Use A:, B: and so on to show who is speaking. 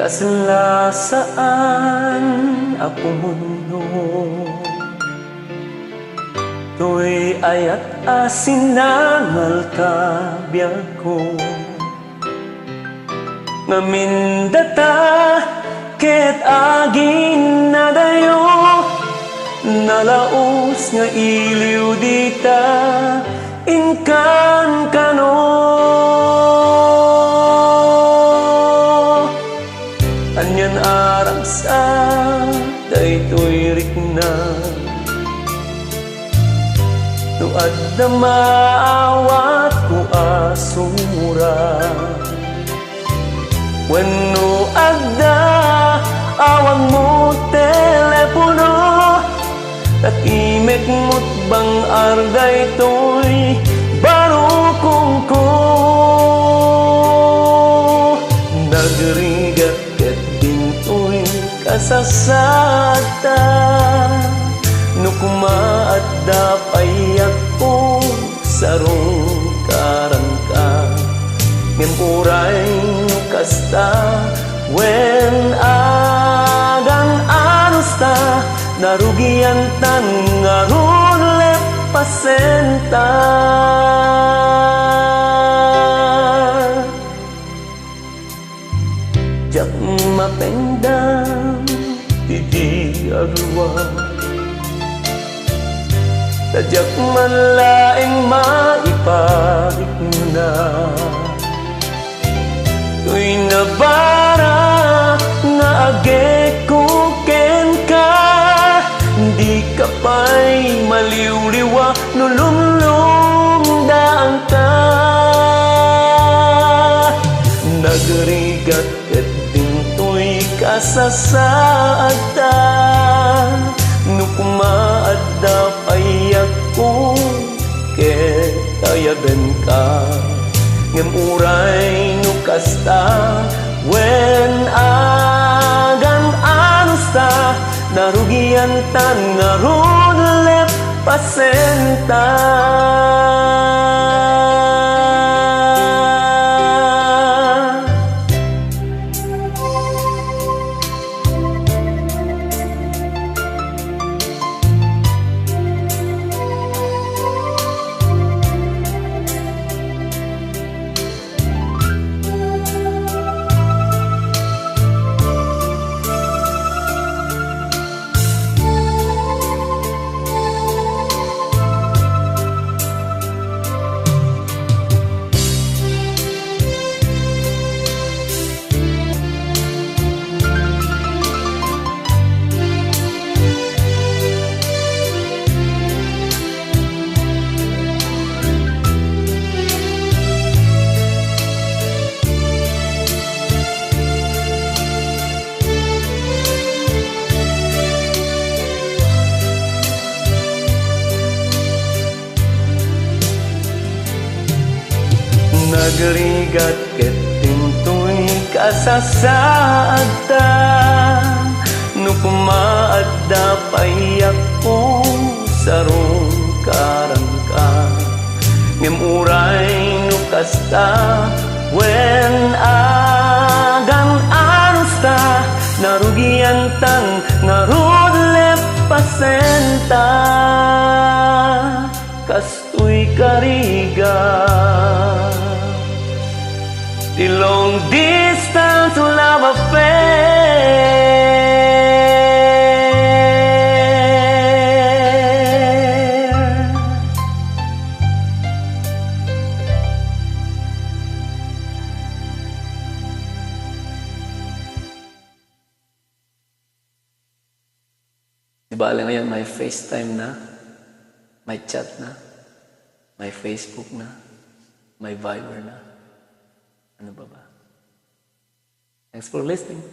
A: kaslasaan ako mundo. To'y ayat asinangal kabiyag ko. Ngamindata ket aging nadayo, nalaos nga iliw dita inkan kano. Anyan arang sa daytoy rikna, tuad na maawat ko asura. Wenno adda awang mo telepono, at imek mo't bang arday to'y barukong ko. Nagrigat ket din to'y kasasata, no kumaadda payak ko sarong karangka. Ngem uray no kasta wen agang anusta, narugian tan ngaron lepasenta. Jak mapendam tidi arwa, tajak manlaing maiparik na. To'y nabara nga age ko ken ka, di ka pa'y maliw-liwa no lumlumdaan ka. Nagrigat ket din to'y kasasaadta, no kumaadda payak ko ket ayaben ka. Ngem uray no kasta wen agang anusta, narugian tan ngaron lepasenta. Nagrigat ket tinto'y kasasaadta, no kumaadda payak ko sarong karangka. Ngem uray no kasta wen agang anusta, narugian tang ngaron lepasenta. Kastoy kariga the long distance love affair. Di bale ngayon may FaceTime na, may chat na, may Facebook na, may Viber na. Ano ba ba? Thanks for listening.